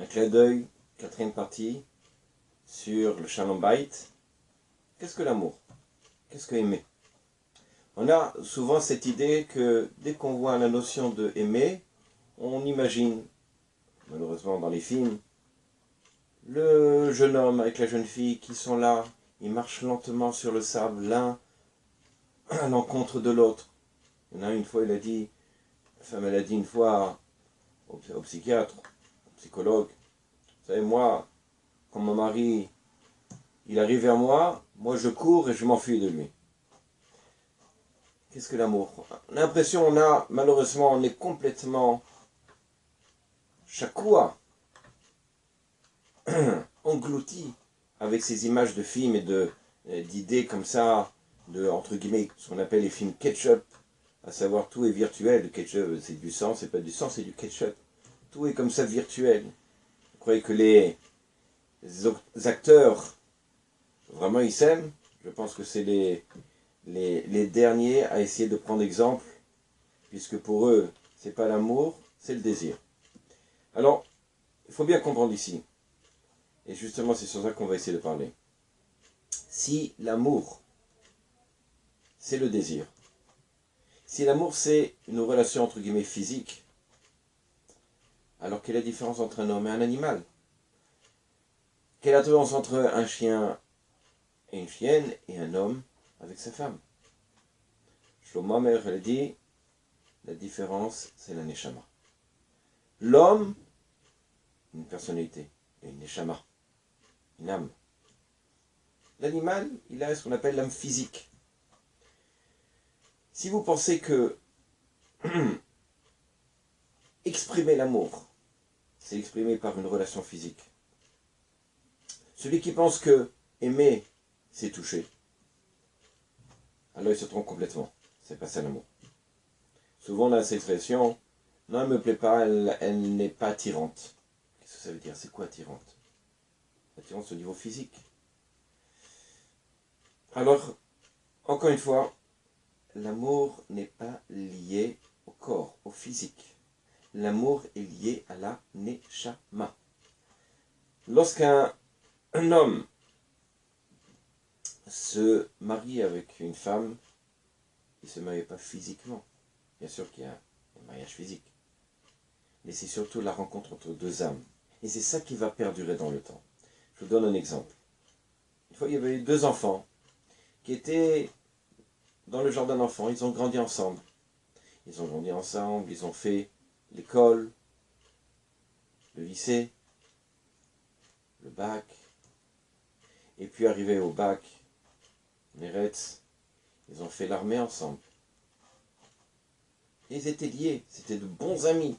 Un clin d'œil, quatrième partie, sur le Shalom Bayit. Qu'est-ce que l'amour? Qu'est-ce que aimer? On a souvent cette idée que dès qu'on voit la notion de aimer, on imagine, malheureusement dans les films, le jeune homme avec la jeune fille qui sont là, ils marchent lentement sur le sable, l'un à l'encontre de l'autre. Il y en a une fois, il a dit, la femme elle a dit une fois au psychiatre, au psychologue, vous savez, moi, quand mon mari, il arrive vers moi, moi je cours et je m'enfuis de lui. Qu'est-ce que l'amour? On a l'impression, malheureusement, on est complètement chakoua, englouti avec ces images de films et d'idées comme ça, entre guillemets, ce qu'on appelle les films ketchup, à savoir tout est virtuel. Le ketchup, c'est du sang, c'est pas du sang, c'est du ketchup. Tout est comme ça virtuel. Vous croyez que les acteurs, vraiment ils s'aiment? Je pense que c'est les derniers à essayer de prendre exemple, puisque pour eux, c'est pas l'amour, c'est le désir. Alors, il faut bien comprendre ici, et justement c'est sur ça qu'on va essayer de parler. Si l'amour, c'est le désir, si l'amour c'est une relation entre guillemets physique, alors quelle est la différence entre un homme et un animal? Quelle est la différence entre un chien et une chienne et un homme avec sa femme? Shlomo Amer, elle dit, la différence c'est la neshama. L'homme, une personnalité, et une neshama, une âme. L'animal, il a ce qu'on appelle l'âme physique. Si vous pensez que exprimer l'amour, c'est exprimer par une relation physique, celui qui pense que aimer, c'est toucher, alors il se trompe complètement. C'est pas ça l'amour. Souvent on a cette expression, non, elle ne me plaît pas, elle n'est pas attirante. Qu'est-ce que ça veut dire? C'est quoi attirante? Attirante au niveau physique. Alors, encore une fois, l'amour n'est pas lié au corps, au physique. L'amour est lié à la neshama. Lorsqu'un homme se marie avec une femme, il ne se marie pas physiquement. Bien sûr qu'il y a un mariage physique. Mais c'est surtout la rencontre entre deux âmes. Et c'est ça qui va perdurer dans le temps. Je vous donne un exemple. Une fois, il y avait eu deux enfants qui étaient dans le jardin d'enfants. Ils ont grandi ensemble. Ils ont fait l'école, le lycée, le bac. Et puis arrivé au bac, Meretz, ils ont fait l'armée ensemble. Ils étaient liés, c'était de bons amis.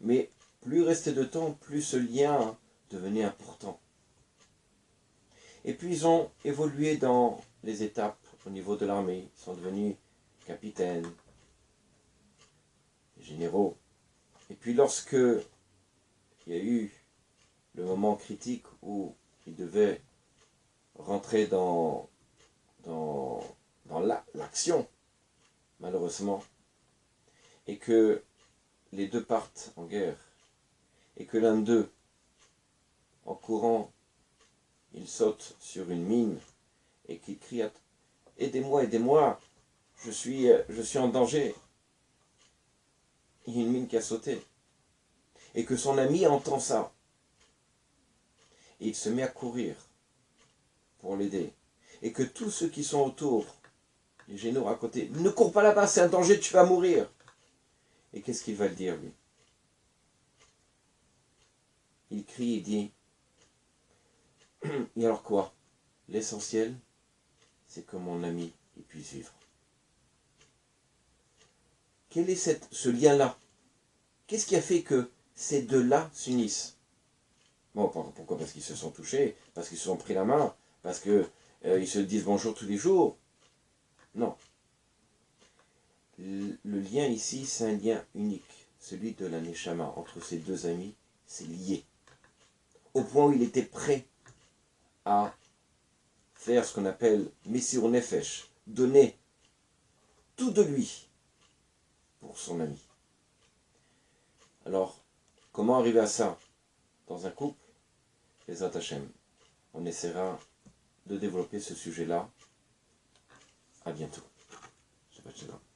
Mais plus restait de temps, plus ce lien devenait important. Et puis ils ont évolué dans les étapes au niveau de l'armée. Ils sont devenus capitaines, généraux. Et puis lorsque il y a eu le moment critique où ils devaient rentrer dans l'action, malheureusement, et que les deux partent en guerre, et que l'un d'eux, en courant, il saute sur une mine, et qu'il crie « Aidez-moi, aidez-moi, je suis en danger !» Il y a une mine qui a sauté, et que son ami entend ça, et il se met à courir pour l'aider, et que tous ceux qui sont autour, les généraux à côté, ne cours pas là-bas, c'est un danger, tu vas mourir. Et qu'est-ce qu'il va le dire, lui? Il crie, il dit, et alors quoi? L'essentiel, c'est que mon ami il puisse vivre. Quel est ce lien-là? Qu'est-ce qui a fait que ces deux-là s'unissent? Bon, pourquoi? Parce qu'ils se sont touchés, parce qu'ils se sont pris la main, parce qu'ils se disent bonjour tous les jours. Non. Le lien ici, c'est un lien unique, celui de la neshama. Entre ces deux amis, c'est lié. Au point où il était prêt à faire ce qu'on appelle Messir Nefesh, donner tout de lui pour son ami. Alors, comment arriver à ça? dans un couple, les Hashem. On essaiera de développer ce sujet-là. À bientôt. Shabbat shalom.